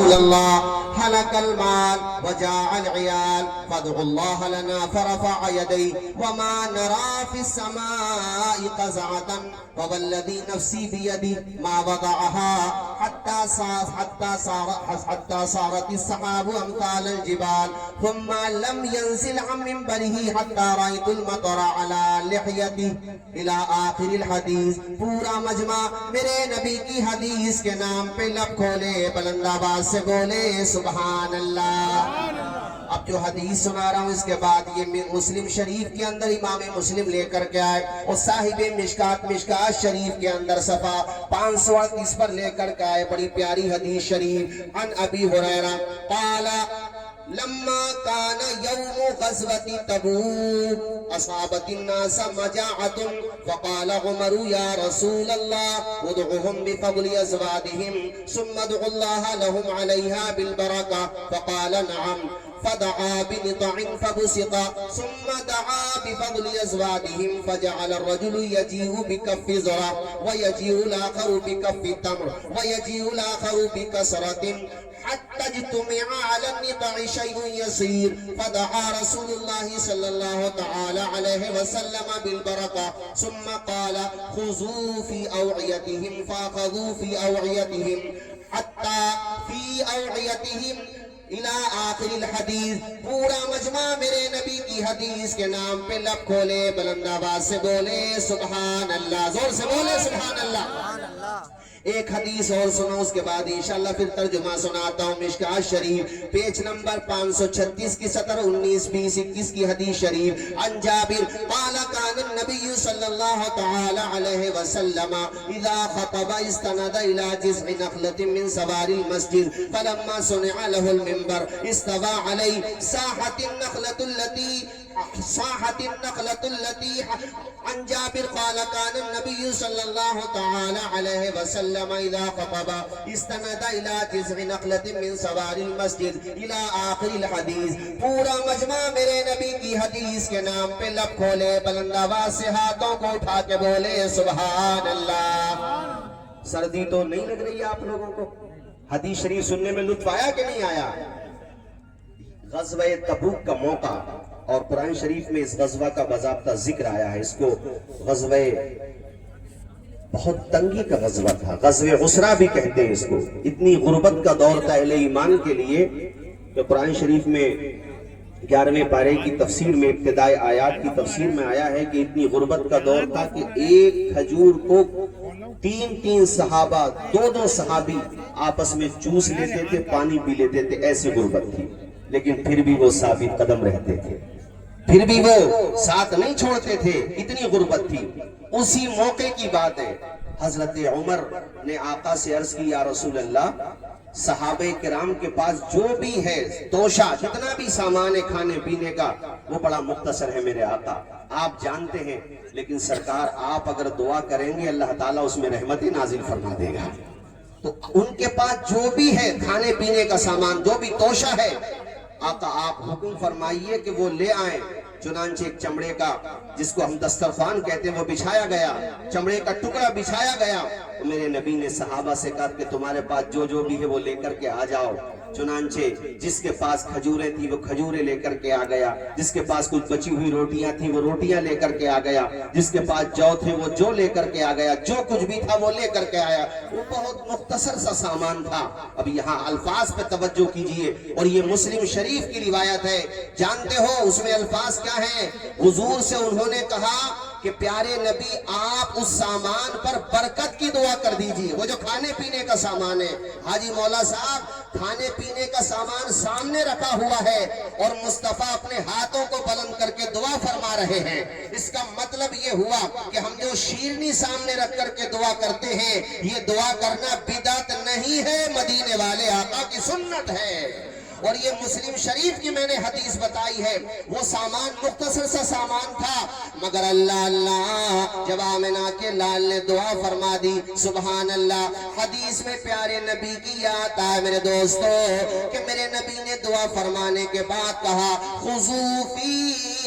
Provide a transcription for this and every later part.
رسول اللہ حلق المال وجاء العيال فادعوا الله لنا فرفع يديه وما نرى في السماء قزعة ووالذي نفسي بيده ما وضعها حتى صارت السحاب أمثال الجبال ثم لم ينزل عن منبره حتى رأيت المطر على لحيته إلى آخر الحدیث. پورا مجمع میرے نبی کی حدیث کے نام پہ لب کھولے, بلند آواز سے بولے سبحان اللہ. اب جو حدیث سنا رہا ہوں اس کے بعد یہ مسلم شریف کے اندر امام مسلم لے کر کے آئے, اور صاحب مشکات شریف کے اندر صفحہ 538 پر لے کر کے آئے. بڑی پیاری حدیث شریف. عن ابی ہریرہ قال لما كان يوم غزوة تبوك أصابت الناس مجاعة فقال عمر يا رسول الله ادعهم بفضل أزواجهم ثم ادعوا الله لهم عليها بالبركة فقال نعم فدعا بنطع فبسط ثم دعا بفضل أزواجهم فجعل الرجل يجيء بكف زرع ويجيء الآخر بكف تمر ويجيء الآخر بكسرة حتى اجتمع على النطع شيء يسير فدعا رسول الله صلى الله تعالى عليه وسلم بالبركة ثم قال خذوا في أوعيتهم فأخذوا في أوعيتهم حتى في أوعيتهم الى آخر الحدیث. پورا مجمع میرے نبی کی حدیث کے نام پہ لب کھولے, بلند آواز سے بولے سبحان اللہ, زور سے بولے سبحان اللہ. ایک حدیث اور سنو, اس کے بعد انشاءاللہ پھر ترجمہ سناتا ہوں. مشکات شریف پیج نمبر 536 کی سطر 19 20 21 کی حدیث شریف. عن جابر قال كان النبي صلى الله تعالى عليه وسلم اذا خطب استند الى جذع نخلة من سوار المسجد فلما صنع له المنبر استوى عليه صاحت النخلة التي عن جابر قال كان النبي صلى الله تعالى عليه وسلم إذا خطب استند إلى جذع نخلة من سوار المسجد إلى آخر الحدیث. پورا مجمع میرے نبی کی حدیث کے نام پہ لب کھولے, بلند آواز سے ہاتھوں کو اٹھا کے بولے سبحان اللہ. سردی تو نہیں لگ رہی آپ لوگوں کو؟ حدیث شریف سننے میں لطف آیا کہ نہیں آیا؟ غزوہ تبوک کا موقع اور قرآن شریف میں اس غزوہ کا باضابطہ ذکر آیا ہے. اس کو غزوہ بہت تنگی کا غزوہ تھا, غزوہ عسرہ بھی کہتے ہیں اس کو. اتنی غربت کا دور تھا اہل ایمان کے لیے کہ قرآن شریف میں 11ویں پارے کی تفسیر میں ابتدائی آیات کی تفسیر میں آیا ہے کہ اتنی غربت کا دور تھا کہ ایک کھجور کو 3 صحابہ 2 صحابی آپس میں چوس لیتے تھے, پانی پی لیتے تھے, ایسی غربت تھی. لیکن پھر بھی وہ ثابت قدم رہتے تھے, پھر بھی وہ ساتھ نہیں چھوڑتے تھے, اتنی غربت تھی. اسی موقع کی بات ہے, حضرت عمر نے آقا سے عرض کی یا رسول اللہ صحابہ کرام کے پاس جو بھی ہے توشہ, جتنا بھی سامان ہے کھانے پینے کا وہ بڑا مختصر ہے میرے آقا, آپ جانتے ہیں, لیکن سرکار آپ اگر دعا کریں گے اللہ تعالیٰ اس میں رحمت نازل فرما دے گا. تو ان کے پاس جو بھی ہے کھانے پینے کا سامان, جو بھی توشہ ہے, آقا آپ حکم فرمائیے کہ وہ لے آئیں. چنانچہ ایک چمڑے کا, جس کو ہم دسترخوان کہتے ہیں, وہ بچھایا گیا, چمڑے کا ٹکڑا بچھایا گیا. میرے نبی نے صحابہ سے کہا کہ تمہارے پاس جو بھی ہے وہ لے کر کے آ جاؤ. چنانچہ جس کے پاس کھجوریں تھیں وہ کھجوریں لے کر کے آ گیا, جس کے پاس کچھ بچی ہوئی روٹیاں تھیں وہ روٹیاں لے کر کے آ گیا, جس کے پاس جو تھے وہ جو لے کر کے آ گیا, جو کچھ بھی تھا وہ لے کر کے آیا. وہ بہت مختصر سا سامان تھا. اب یہاں الفاظ پہ توجہ کیجئے, اور یہ مسلم شریف کی روایت ہے, جانتے ہو اس میں الفاظ کیا ہیں؟ حضور سے انہوں نے کہا کہ پیارے نبی آپ اس سامان پر برکت کی دعا کر دیجئے. وہ جو کھانے پینے کا سامان ہے, حاجی مولا صاحب کھانے پینے کا سامان سامنے رکھا ہوا ہے اور مصطفیٰ اپنے ہاتھوں کو بلند کر کے دعا فرما رہے ہیں. اس کا مطلب یہ ہوا کہ ہم جو شیرنی سامنے رکھ کر کے دعا کرتے ہیں, یہ دعا کرنا بدعت نہیں ہے, مدینے والے آقا کی سنت ہے. اور یہ مسلم شریف کی میں نے حدیث بتائی ہے. وہ سامان مختصر سا سامان تھا, مگر اللہ اللہ جب آمنہ کے لال نے دعا فرما دی, سبحان اللہ. حدیث میں پیارے نبی کی یاد آئے میرے دوستو کہ میرے نبی نے دعا فرمانے کے بعد کہا خذوا فی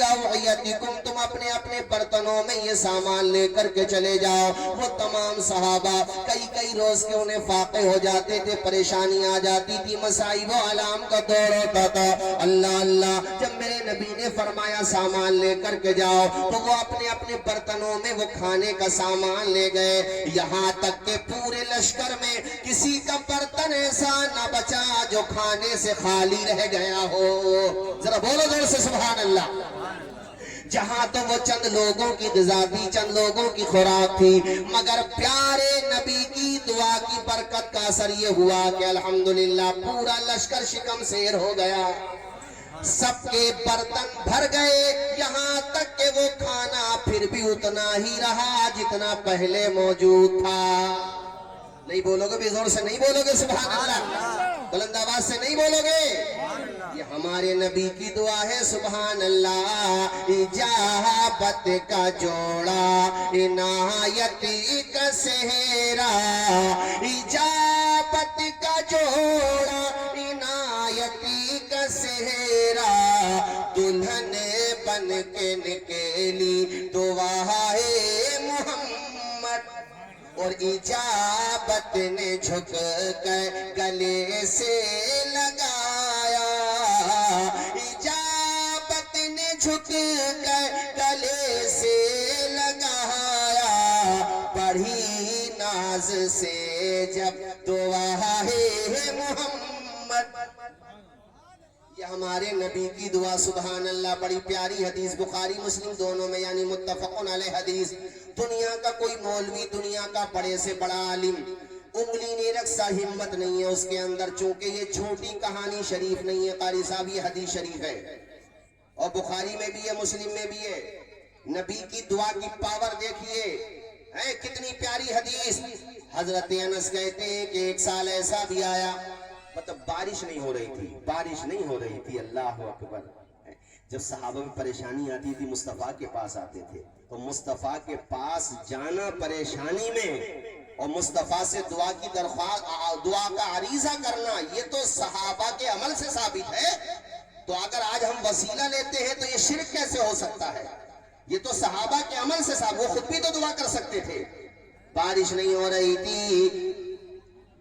اوعیتکم, تم اپنے اپنے برتنوں میں یہ سامان لے کر کے چلے جاؤ. وہ تمام صحابہ کئی روز کے انہیں فاقے ہو جاتے تھے, پریشانی آ جاتی تھی, مصائب و علام کا دور ہوتا تھا. اللہ اللہ جب میرے نبی نے فرمایا سامان لے کر کے جاؤ تو وہ اپنے اپنے برتنوں میں وہ کھانے کا سامان لے گئے, یہاں تک کہ پورے لشکر میں کسی کا برتن ایسا نہ بچا جو کھانے سے خالی رہ گیا ہو. ذرا بولو زور سے سبحان اللہ. جہاں تو وہ چند لوگوں کی غذا تھی, چند لوگوں کی خوراک تھی, مگر پیارے نبی کی دعا کی برکت کا اثر یہ ہوا کہ الحمدللہ پورا لشکر شکم سیر ہو گیا, سب کے برتن بھر گئے, یہاں تک کہ وہ کھانا پھر بھی اتنا ہی رہا جتنا پہلے موجود تھا. نہیں بولو گے بھی زور سے نہیں بولو گے سبحان اللہ, بلند آواز سے نہیں بولو گے. یہ ہمارے نبی کی دعا ہے سبحان اللہ. اجابت کا جوڑا عنایتی کا سہرا, اجابت کا جوڑا عنایتی کا سہرا, دلہن بن کے نکلی دعا ہے محمد, اور اجابت نے جھک کر گلے سے لگایا, اجابت نے جھک کر گلے سے لگایا, پڑھی ناز سے جب دعا ہے محمد. یہ ہمارے نبی کی دعا سبحان اللہ, بڑی پیاری حدیث, بخاری مسلم دونوں میں یعنی متفقن علیہ حدیث. دنیا کا کوئی مولوی, دنیا کا بڑے سے بڑا عالم انگلی نہیں رکھ سا, ہمت نہیں ہے اس کے اندر, چونکہ یہ چھوٹی کہانی شریف نہیں ہے قاری صاحب, یہ حدیث شریف ہے, اور بخاری میں بھی ہے, مسلم میں بھی ہے. نبی کی دعا کی پاور دیکھیے, کتنی پیاری حدیث. حضرت انس کہتے ہیں کہ ایک سال ایسا بھی آیا, مطلب بارش نہیں ہو رہی تھی, اللہ اکبر. جب صحابہ میں پریشانی آتی تھی مصطفیٰ کے پاس آتے تھے, تو مصطفیٰ کے پاس جانا پریشانی میں اور مصطفیٰ سے دعا کی درخواست, دعا کا عریضہ کرنا, یہ تو صحابہ کے عمل سے ثابت ہے. تو اگر آج ہم وسیلہ لیتے ہیں تو یہ شرک کیسے ہو سکتا ہے؟ یہ تو صحابہ کے عمل سے ثابت, وہ خود بھی تو دعا کر سکتے تھے. بارش نہیں ہو رہی تھی,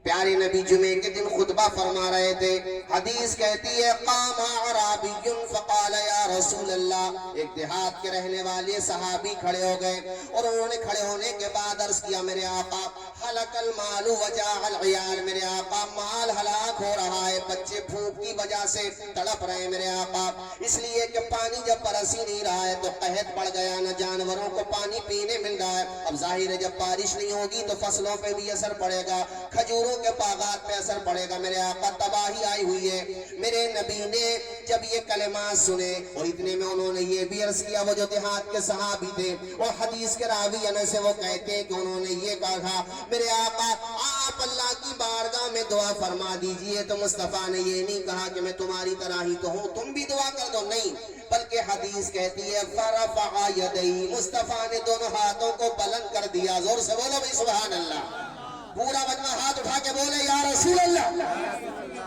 پیارے نبی جمعے کے دن خطبہ فرما رہے تھے. حدیث کہتی ہے قام اعرابی فقال یا رسول اللہ, ایک دیہات کے رہنے والے صحابی کھڑے ہو گئے, اور انہوں نے کھڑے ہونے کے بعد عرض کیا میرے آقا ہلک المال وجاع العیال, میرے آقا مال ہلاک ہو رہا ہے, بچے بھوک کی وجہ سے تڑپ رہے ہیں میرے آقا, اس لیے کہ پانی جب برس ہی نہیں رہا ہے تو قحط پڑ گیا, نہ جانوروں کو پانی پینے مل رہا ہے. اب ظاہر ہے جب بارش نہیں ہوگی تو فصلوں پہ بھی اثر پڑے گا, کھجوروں کے باغات پہ اثر پڑے گا, میرے آقا تباہی آئی ہوئی ہے. میرے نبی نے جب یہ کلمات سنے, اور اتنے میں انہوں نے یہ بھی عرض کیا, وہ جو دیہات کے صحابی تھے اور حدیث کے راوی انس سے وہ کہتے ہیں کہ انہوں نے یہ کہا میرے آقا آپ اللہ کی بارگاہ میں دعا فرما دیجئے. تو مصطفیٰ نے یہ نہیں کہا کہ میں تمہاری طرح ہی تو ہوں, تم بھی دعا کر دو, نہیں, بلکہ حدیث کہتی ہے فرفع یدیہ, مصطفیٰ نے دونوں ہاتھوں کو بلند کر دیا. زور سے بولو بھائی سبحان اللہ, پورا مجمع ہاتھ اٹھا کے بولے یا رسول اللہ,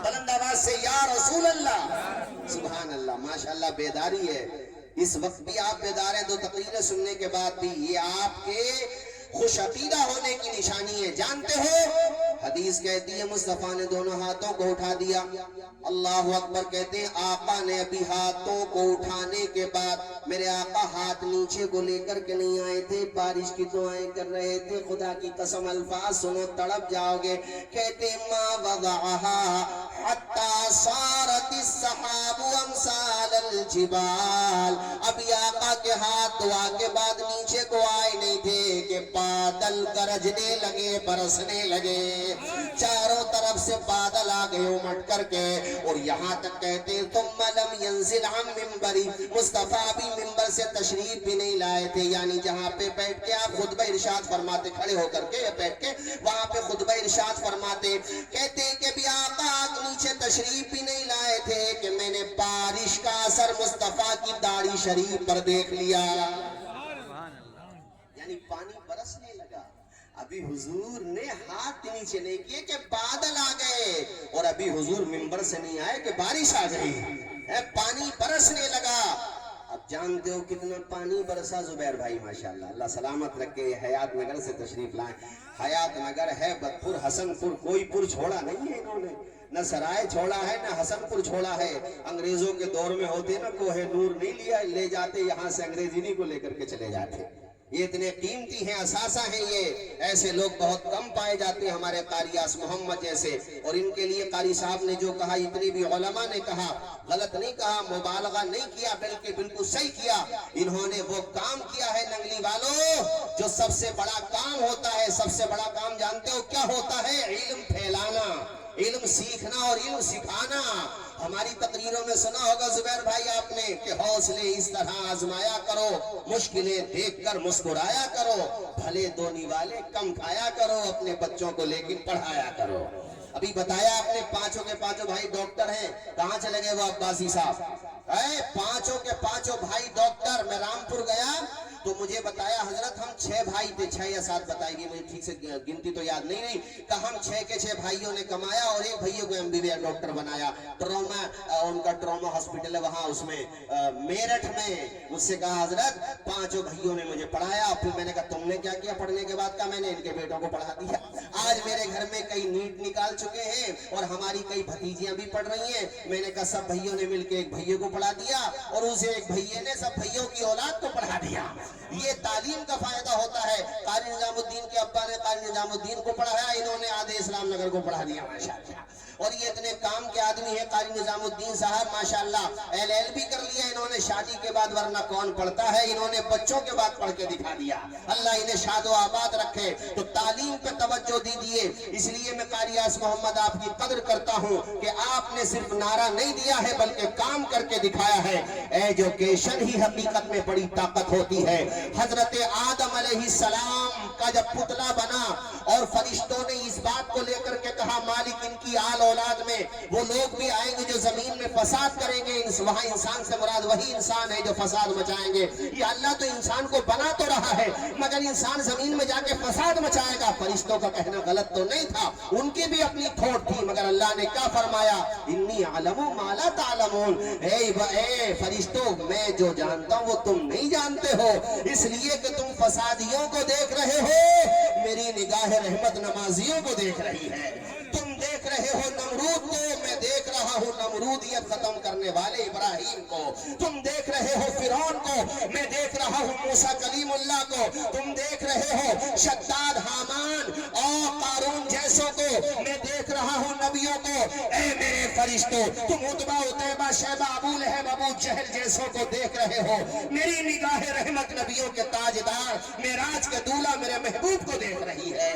بلند آواز سے یا رسول اللہ. سبحان اللہ, ماشاءاللہ بیداری ہے. اس وقت بھی آپ بیدار ہیں, دو تقریریں سننے کے بعد بھی, یہ آپ کے خوش عقیدہ ہونے کی نشانی ہے. جانتے ہو حدیث کہتی ہے مصطفیٰ نے دونوں ہاتھوں کو اٹھا دیا, اللہ اکبر. کہتے ہیں آقا نے ابھی ہاتھوں کو اٹھانے کے بعد میرے آقا ہاتھ نیچے کو لے کر کے نہیں آئے تھے, بارش کی دعائیں کر رہے تھے. خدا کی قسم الفاظ سنو تڑپ جاؤ گے. کہتے ما وضعها حتی صارت السحاب امثال الجبال, ابھی آقا کے ہاتھ دعا کے بعد نیچے کو آئے نہیں تھے کہ بادل گرجنے لگے, برسنے لگے, چاروں طرف سے بادل آ گئے امٹ کر کے. اور یہاں تک کہتے ثم لم ينزل عن منبری, مصطفیٰ بھی منبر سے تشریف بھی نہیں لائے تھے, یعنی جہاں پہ بیٹھ کے آپ خطبہ ارشاد فرماتے, کھڑے ہو کر کے یا بیٹھ کے وہاں پہ خطبہ ارشاد فرماتے. کہتے ہیں کہ بھی آقا نیچے پیچھے تشریف بھی نہیں لائے تھے کہ میں نے بارش کا اثر مصطفیٰ کی داڑھی شریف پر دیکھ لیا، یعنی پانی برسنے لگا۔ ابھی حضور نے ہاتھ نیچے نہیں کیے کہ بادل آ گئے، اور ابھی حضور منبر سے نہیں آئے کہ بارش آ گئی، پانی برسنے لگا۔ اب جانتے ہو کتنا پانی برسا زبیر بھائی، ماشاءاللہ، اللہ سلامت رکھے۔ حیات نگر سے تشریف لائیں۔ حیات نگر ہے بدپور، حسن پور، کوئی پور چھوڑا نہیں ہے انہوں نے، نہ سرائے چھوڑا ہے نہ حسن پور چھوڑا ہے۔ انگریزوں کے دور میں ہوتے نا کوہ نور نہیں لیا، لے جاتے یہاں سے انگریزی نہیں کو لے کر کے چلے جاتے۔ یہ اتنے قیمتی ہیں، اثاثہ ہیں، یہ ایسے لوگ بہت کم پائے جاتے ہیں ہمارے قاری یاس محمد جیسے۔ اور ان کے لیے قاری صاحب نے جو کہا، اتنی بھی علماء نے کہا، غلط نہیں کہا، مبالغہ نہیں کیا، بلکہ بالکل صحیح کیا۔ انہوں نے وہ کام کیا ہے ننگلی والوں، جو سب سے بڑا کام ہوتا ہے۔ سب سے بڑا کام جانتے ہو کیا ہوتا ہے؟ علم پھیلانا، علم سیکھنا اور علم سکھانا۔ ہماری تقریروں میں سنا ہوگا زبیر بھائی آپ نے کہ حوصلے اس طرح آزمایا کرو، مشکلیں دیکھ کر مسکرایا کرو، بھلے دونی والے کم کھایا کرو، اپنے بچوں کو لیکن پڑھایا کرو۔ ابھی بتایا آپ نے پانچوں کے پانچوں بھائی ڈاکٹر ہیں، کہاں چلے گئے وہ عباسی صاحب؟ پانچوں کے پانچوں بھائی ڈاکٹر۔ میں رامپور گیا تو مجھے بتایا حضرت ہم 6 بھائی تھے، 6 یا 7 بتائی گی، مجھے ٹھیک سے گنتی تو یاد نہیں کہ ہم 6 کے 6 بھائیوں نے کمایا اور ایک بھائیوں کو MBBS ڈاکٹر بنایا۔ ٹراما، ان کا ٹراما ہاسپٹل ہے وہاں، اس میں میرٹھ میں۔ مجھ سے کہا حضرت پانچوں بھائیوں نے مجھے پڑھایا۔ پھر میں نے کہا تم نے کیا کیا پڑھنے کے بعد؟ کہا میں نے ان کے بیٹوں کو پڑھا دیا۔ آج میرے گھر میں کئی نیٹ نکال چکے ہیں اور ہماری کئی بھتیجیاں بھی پڑھ رہی ہیں۔ میں نے کہا سب بھائیوں نے مل کے ایک بھائیوں کو پڑھا دیا اور اسے ایک بھائیے نے سب بھائیوں کی اولاد کو پڑھا دیا۔ یہ تعلیم کا فائدہ ہوتا ہے۔ قاری نظام الدین کے ابا نے قاری نظام الدین کو پڑھایا، انہوں نے آدھے اسلام نگر کو پڑھا دیا، ماشاءاللہ۔ اور یہ اتنے کام کے آدمی ہیں قاری نظام الدین صاحب، ماشاءاللہ۔ LLB کر لیا انہوں نے شادی کے بعد، ورنہ کون پڑھتا ہے؟ انہوں نے بچوں کے بعد پڑھ کے دکھا دیا۔ اللہ انہیں شاد و آباد رکھے۔ تو تعلیم پہ توجہ دیجیے۔ اس لیے میں قاری یاس محمد آپ کی قدر کرتا ہوں کہ آپ نے صرف نعرہ نہیں دیا ہے بلکہ کام کر کے دکھایا ہے۔ ایجوکیشن ہی حقیقت میں بڑی طاقت ہوتی ہے۔ حضرت آدم علیہ السلام کا جب پتلا بنا اور فرشتوں نے اس بات کو لے کر کے کہا مالک ان کی آل اولاد میں وہ لوگ بھی آئیں گے جو زمین میں فساد کریں گے، وہاں انسان سے مراد وہی انسان ہے جو فساد مچائیں گے۔ یہ اللہ تو انسان کو بنا تو رہا ہے مگر انسان زمین میں جا کے فساد مچائے گا۔ فرشتوں کا کہنا غلط تو نہیں تھا، ان کی بھی اپنی تھوٹ تھی، مگر اللہ نے کیا فرمایا؟ انی اعلم ما لا تعلمون۔ اے فرشتوں، میں جو جانتا ہوں وہ تم نہیں جانتے ہو، اس لیے کہ تم فسادیوں کو دیکھ رہے ہو، میری نگاہ رحمت نمازیوں کو دیکھ رہی ہے۔ تم دیکھ رہے ہو نمرود کو، میں دیکھ رہا ہوں نمرودیت ختم کرنے والے ابراہیم کو۔ تم دیکھ رہے ہو فرعون کو، میں دیکھ رہا ہوں موسیٰ کلیم اللہ کو۔ تم دیکھ رہے ہو شداد، حامان اور قارون جیسوں کو، میں دیکھ رہا ہوں نبیوں کو۔ اے میرے فرشتوں، تم عتبہ، عتیبہ، شیبہ، ابو لہب، ابو جہل جیسوں کو دیکھ رہے ہو، میری نگاہ رحمت نبیوں کے تاجدار، معراج کے دولہ میرے محبوب کو دیکھ رہی ہے۔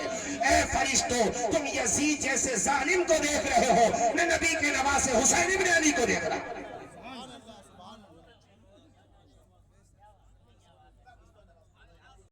اے فرشتوں، تم یزید جیسے ظالم کو دیکھ رہے ہو، میں نبی کے نواسے حسین ابن علی کو دیکھ رہا ہوں۔